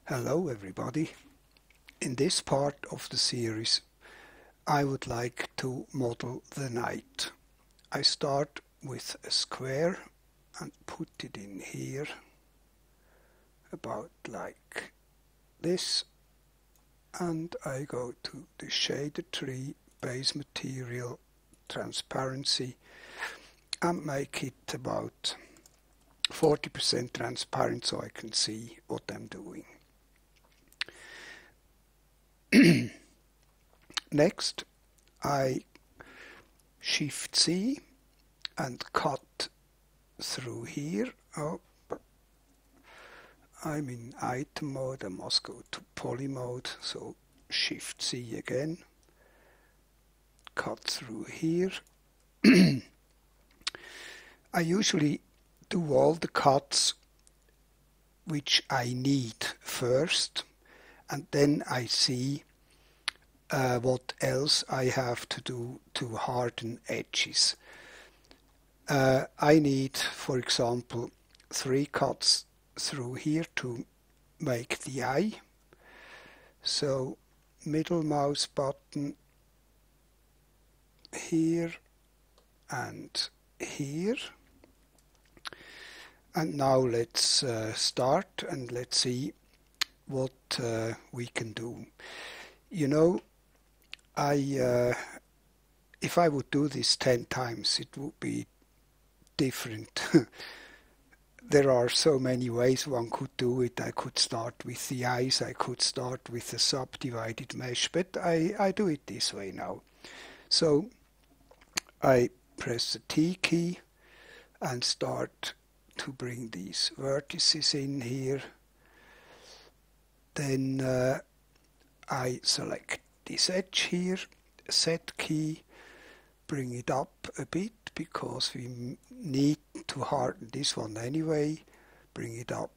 Hello everybody. In this part of the series I would like to model the night. I start with a square and put it in here about like this, and I go to the shader tree, base material, transparency, and make it about 40% transparent so I can see what I'm doing. Next, I Shift C and cut through here. Oh, I'm in item mode, I must go to poly mode, so Shift C again, cut through here. I usually do all the cuts which I need first, and then I see what else I have to do to harden edges. I need, for example, 3 cuts through here to make the eye. So middle mouse button here and here. And now let's start and let's see what we can do. You know, if I would do this 10 times, it would be different. There are so many ways one could do it. I could start with the eyes, I could start with a subdivided mesh, but I do it this way now. So I press the T key and start to bring these vertices in here. Then I select this edge here, set key, bring it up a bit because we need to harden this one anyway. Bring it up,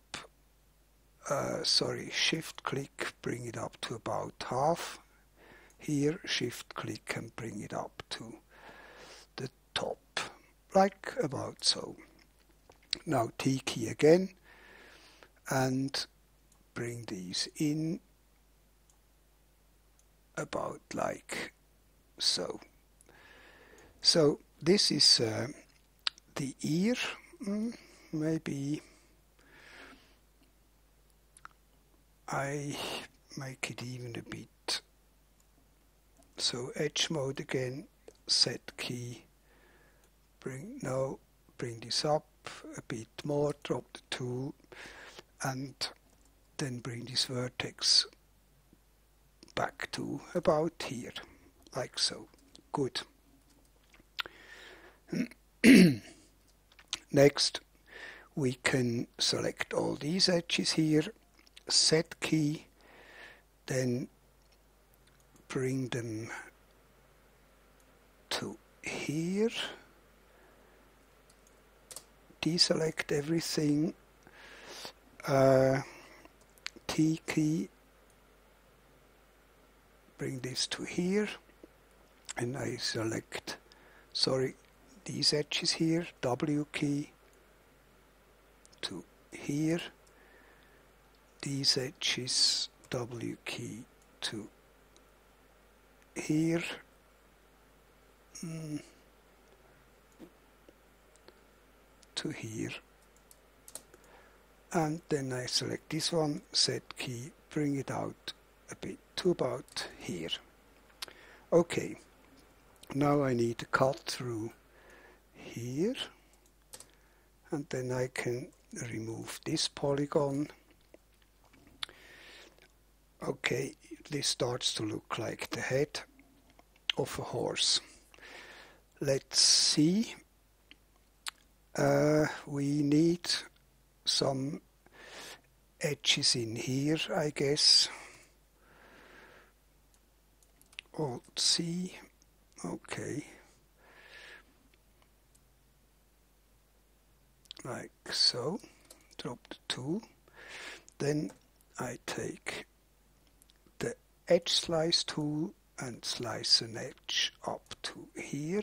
shift click, bring it up to about half. Here, shift click and bring it up to the top, like about so. Now T key again and bring these in about like so. So this is the ear. Maybe I make it even a bit. So edge mode again, set key, bring this up a bit more, drop the tool, and then bring this vertex back to about here, like so. Good. Next, we can select all these edges here, set key, then bring them to here, deselect everything, T key, bring this to here, and I select, these edges here, W key to here, these edges, W key to here, to here, and then I select this one, set key, bring it out a bit to about here. Okay, now I need to cut through here, and then I can remove this polygon. Okay, this starts to look like the head of a horse. Let's see. We need some edges in here, I guess. Alt C. Okay. Like so. Drop the tool. Then I take the edge slice tool and slice an edge up to here.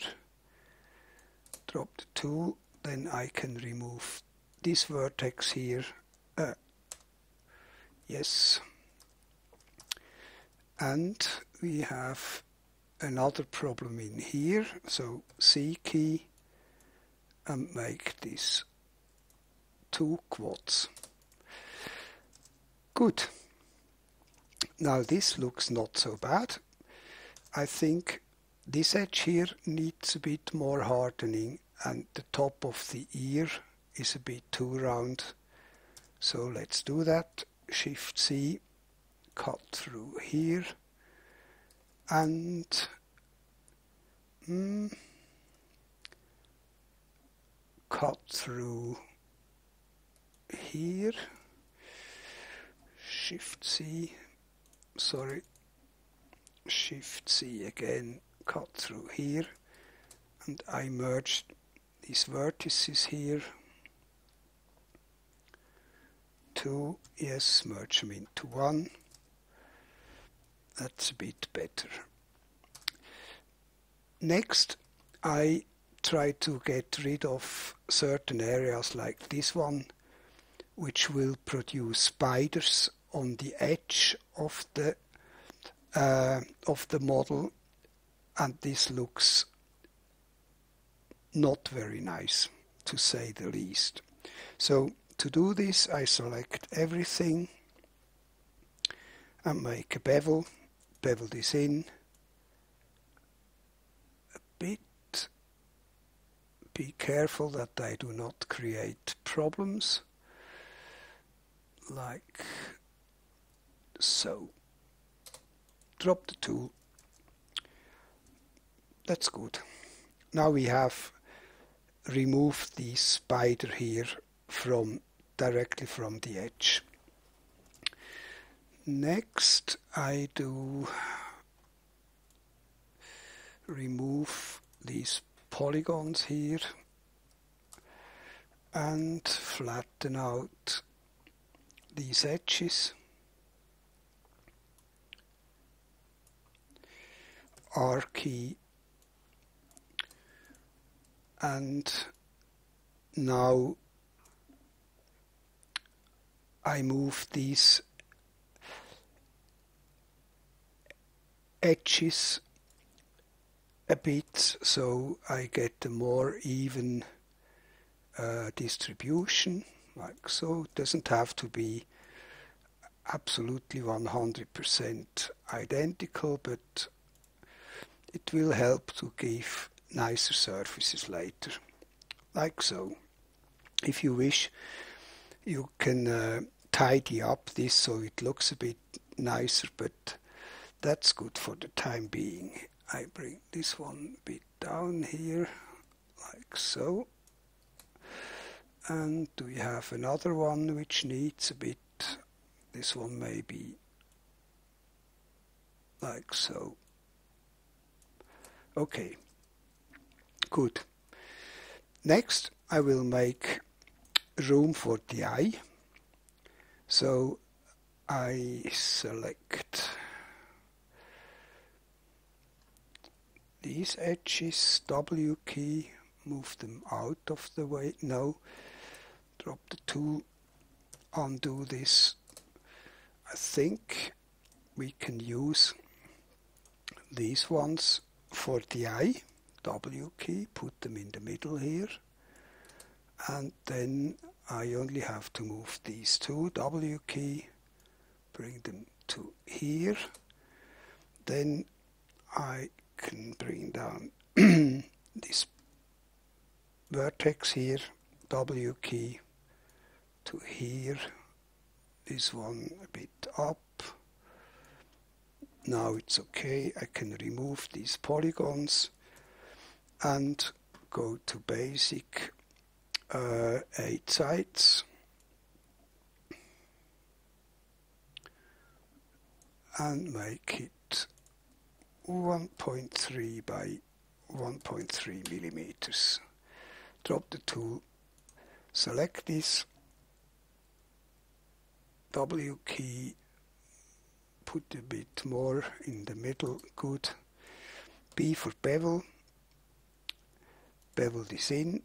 Drop the tool. Then I can remove this vertex here. Yes. And we have another problem in here, so C key and make this 2 quads. Good. Now this looks not so bad. I think this edge here needs a bit more hardening, and the top of the ear is a bit too round. So let's do that. Shift C, cut through here, and cut through here. Shift C, sorry, Shift C again, cut through here, and I merged these vertices here. Two, yes, merge them into one. That's a bit better. Next, I try to get rid of certain areas like this one, which will produce spiders on the edge of the model, and this looks not very nice, to say the least. So to do this, I select everything and make a bevel this in a bit. Be careful that I do not create problems, like so. Drop the tool. That's good. Now we have removed the spider here directly from the edge. Next, I do remove these polygons here and flatten out these edges. R key, and now I move these edges a bit so I get a more even distribution, like so. It doesn't have to be absolutely 100% identical, but it will help to give nicer surfaces later, like so. If you wish, you can tidy up this so it looks a bit nicer, but that's good for the time being. I bring this one a bit down here, like so. And do we have another one which needs a bit? This one maybe, like so. Okay, good. Next, I will make room for the eye. So I select these edges, W key, move them out of the way. No, drop the tool, undo this. I think we can use these ones for the eye. W key, put them in the middle here, and then I only have to move these two. W key, bring them to here. Then I can bring down this vertex here, W key, to here, this one a bit up. Now it's okay, I can remove these polygons and go to basic 8 sides and make it 1.3 by 1.3 millimeters. Drop the tool, select this, W key, put a bit more in the middle, good. B for bevel, bevel this in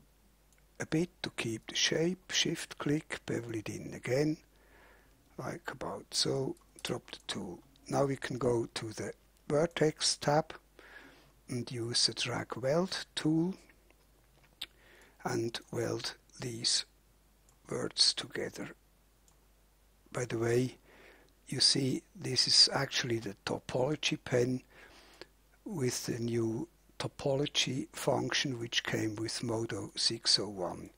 a bit to keep the shape, shift click, bevel it in again, like about so. Drop the tool. Now we can go to the Vertex tab and use the drag weld tool and weld these words together. By the way, you see this is actually the Topology pen with the new Topology function which came with Modo 601.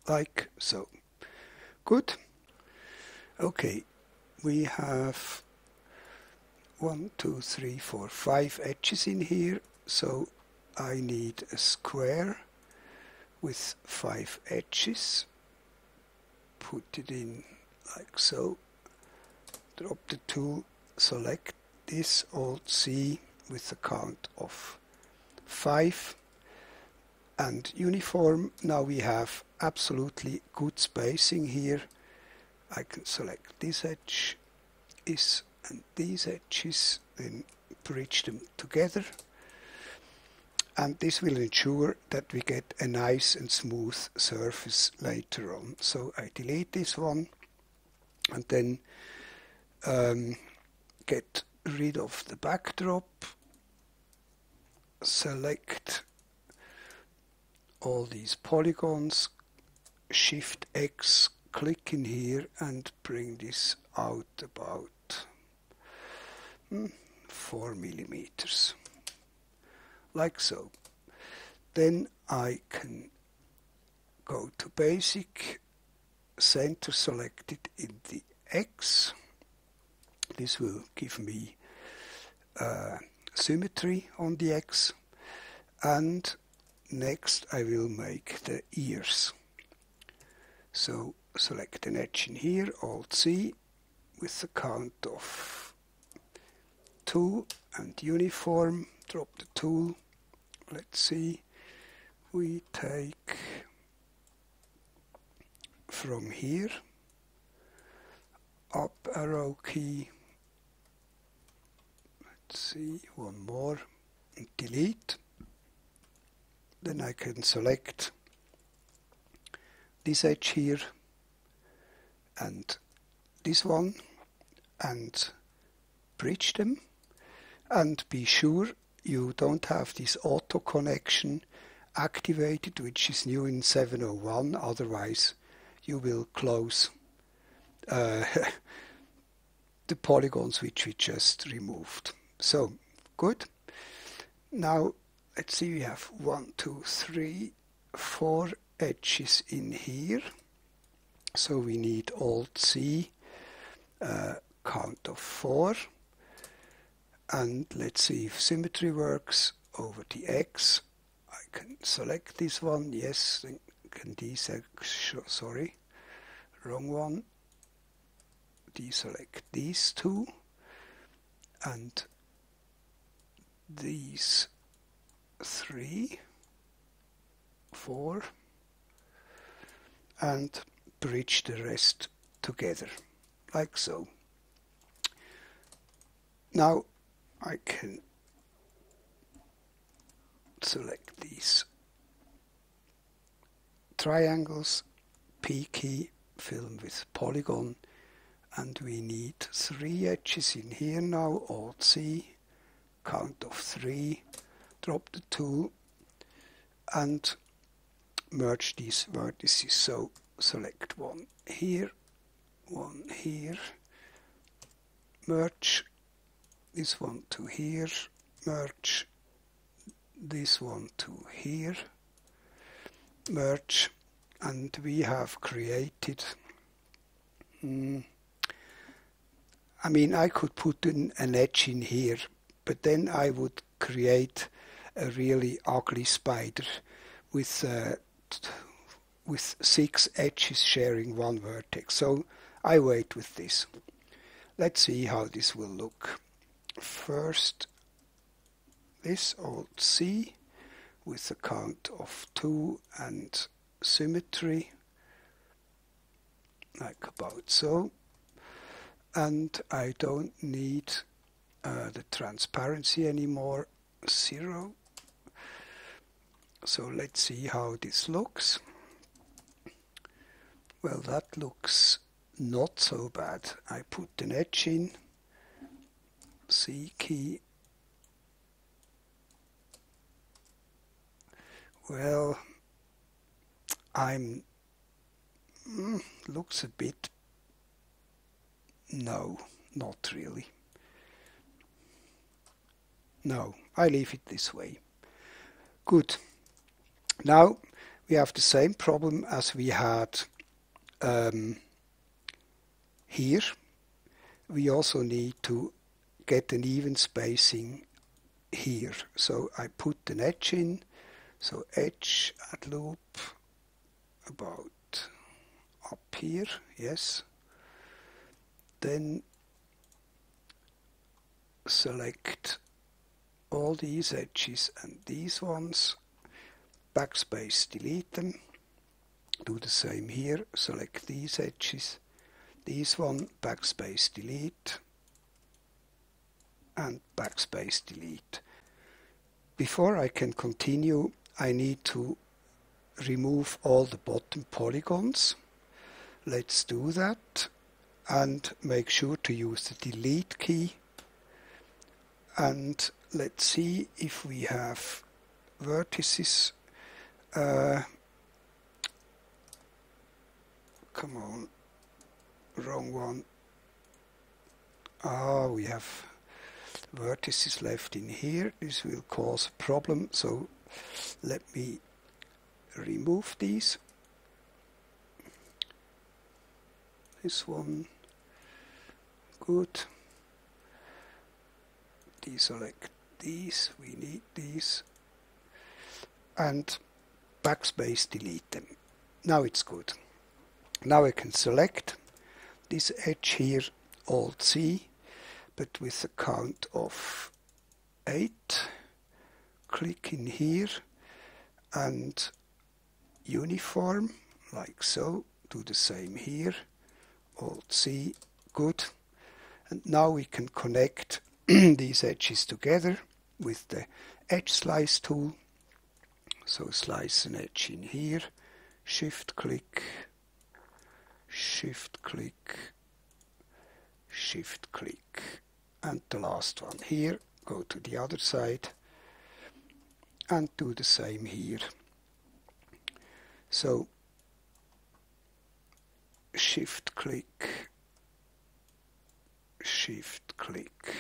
Like so. Good. Okay, we have 1, 2, 3, 4, 5 edges in here, so I need a square with 5 edges. Put it in like so. Drop the tool, select this, Alt C with the count of 5. And uniform, now we have absolutely good spacing here. I can select this edge, this and these edges, then bridge them together. And this will ensure that we get a nice and smooth surface later on. So I delete this one and then get rid of the backdrop, select all these polygons, Shift X, click in here and bring this out about 4 millimeters, like so. Then I can go to Basic, center selected in the X. This will give me symmetry on the X, and next I will make the ears. So select an edge in here, Alt C, with the count of 2 and uniform, drop the tool. Let's see, we take from here, up arrow key, let's see, one more, and delete. Then I can select this edge here and this one and bridge them, and be sure you don't have this auto connection activated, which is new in 701, otherwise you will close the polygons which we just removed. So good. Now let's see, we have 1, 2, 3, 4 edges in here. So we need Alt C, count of 4. And let's see if symmetry works over the X. I can select this one, yes, then can deselect, sorry, wrong one. Deselect these two and these 3, 4, and bridge the rest together, like so. Now I can select these triangles, P key, fill them with polygon, and we need 3 edges in here now, Alt C, count of 3, drop the tool and merge these vertices. So select one here, merge this one to here, merge this one to here, merge, and we have created, I mean, I could put an edge in here, but then I would create a really ugly spider with 6 edges sharing one vertex. So I wait with this. Let's see how this will look. First, this Alt C with a count of 2 and symmetry, like about so. And I don't need the transparency anymore, 0. So let's see how this looks. Well, that looks not so bad. I put an edge in, C key. Well, looks a bit, no, not really. No, I leave it this way. Good. Now we have the same problem as we had here. We also need to get an even spacing here. So I put an edge in. So edge add loop about up here, yes. Then select all these edges and these ones, backspace delete them, do the same here, select these edges, these one, backspace delete, and backspace delete. Before I can continue, I need to remove all the bottom polygons. Let's do that and make sure to use the delete key. And let's see if we have vertices. Come on, wrong one. We have vertices left in here. This will cause a problem, so let me remove these. This one, good. Deselect these, we need these, and backspace delete them. Now it's good. Now I can select this edge here, Alt C, but with a count of 8. Click in here and uniform, like so. Do the same here, Alt C, good. And now we can connect these edges together with the edge slice tool. So slice an edge in here, shift click, shift click, shift click, and the last one here. Go to the other side and do the same here. So shift click, shift click,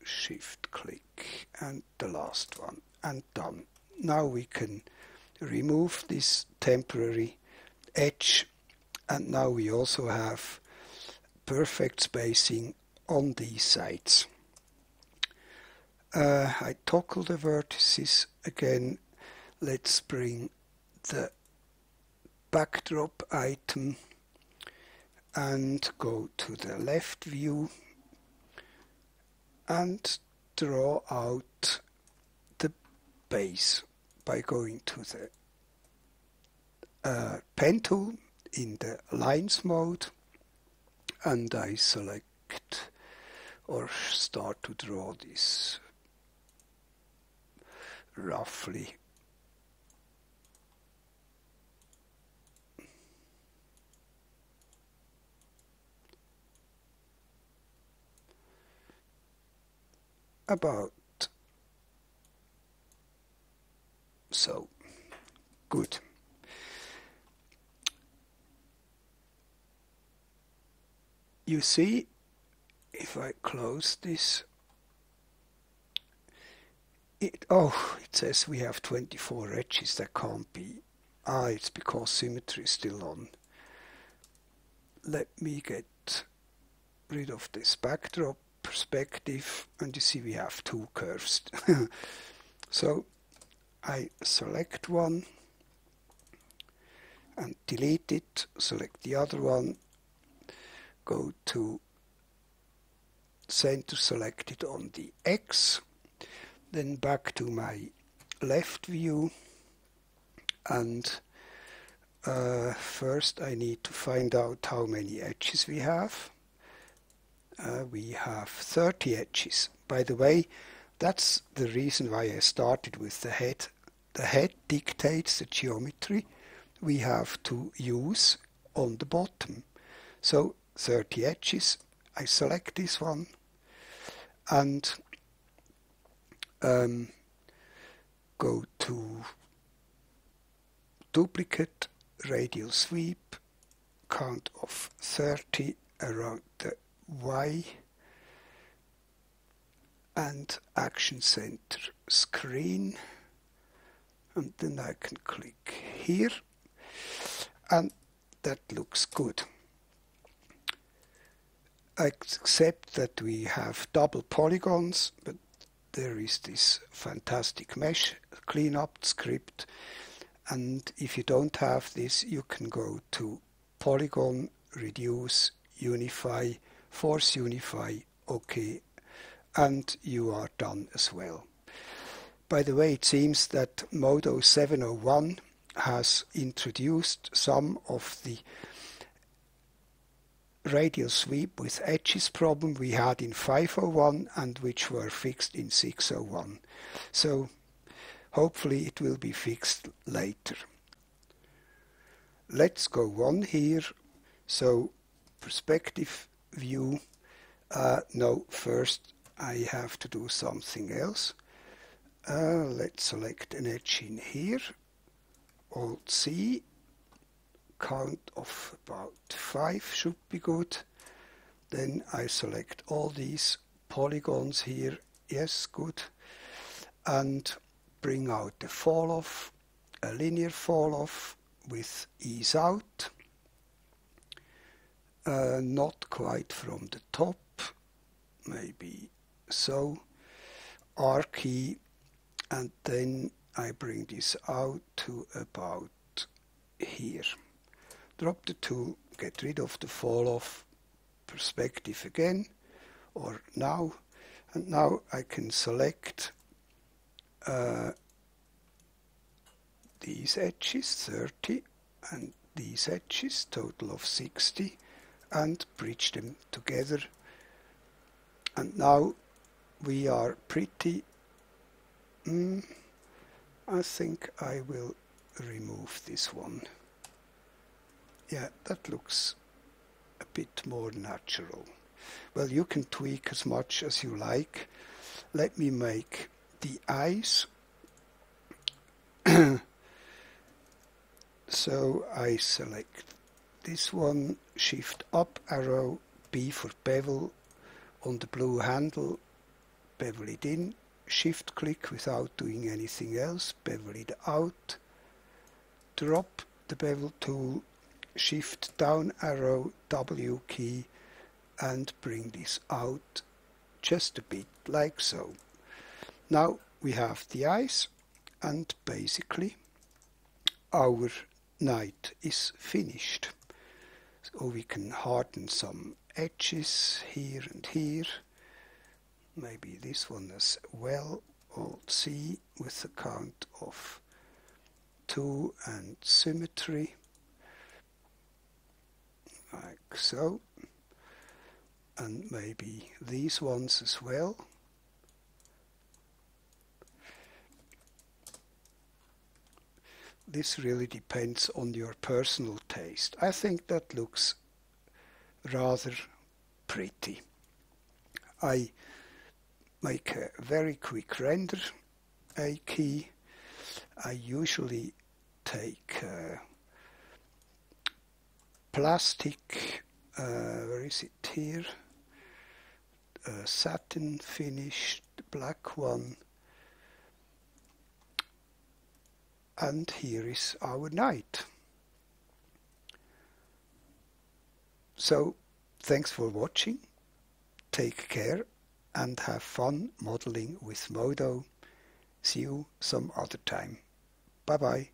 shift click, and the last one, and done. Now we can remove this temporary edge, and now we also have perfect spacing on these sides. I toggle the vertices again. Let's bring the backdrop item and go to the left view and draw out the base by going to the pen tool in the lines mode, and I select or start to draw this roughly. About so. Good. You see, if I close this, it says we have 24 edges. That can't be. It's because symmetry is still on. Let me get rid of this backdrop perspective, and you see we have 2 curves. So I select one and delete it, select the other one, go to center selected on the X, then back to my left view, and first I need to find out how many edges we have. We have 30 edges. By the way, that's the reason why I started with the head. The head dictates the geometry, we have to use on the bottom. So 30 edges, I select this one and go to duplicate, radial sweep, count of 30 around the Y, and action center screen, and then I can click here, and that looks good. Except that we have double polygons, but there is this fantastic mesh cleanup script, and if you don't have this, you can go to polygon, reduce, unify, force unify, OK, and you are done as well. By the way, it seems that Modo 701 has introduced some of the radial sweep with edges problem we had in 501 and which were fixed in 601. So hopefully it will be fixed later. Let's go on here. So perspective view. No, first I have to do something else. Let's select an edge in here. Alt C. Count of about 5 should be good. Then I select all these polygons here. Yes, good. And bring out the fall off, a linear fall off with ease out. Not quite from the top, maybe so. R key, and then I bring this out to about here. Drop the tool, get rid of the fall off, perspective again, or now, and now I can select these edges, 30, and these edges, total of 60, and bridge them together. And now we are pretty, I think I will remove this one. Yeah, that looks a bit more natural. Well, you can tweak as much as you like. Let me make the eyes. So I select this one, shift up arrow, B for bevel, on the blue handle, bevel it in, shift click without doing anything else, bevel it out, drop the bevel tool, shift down arrow, W key, and bring this out just a bit like so. Now we have the eyes, and basically our night is finished. So we can harden some edges here and here, maybe this one as well. Alt C with a count of 2 and symmetry, like so, and maybe these ones as well. This really depends on your personal taste. I think that looks rather pretty. I make a very quick render, A key. I usually take plastic, where is it here? Satin finish, the black one. And here is our night. So, thanks for watching. Take care and have fun modeling with Modo. See you some other time. Bye bye.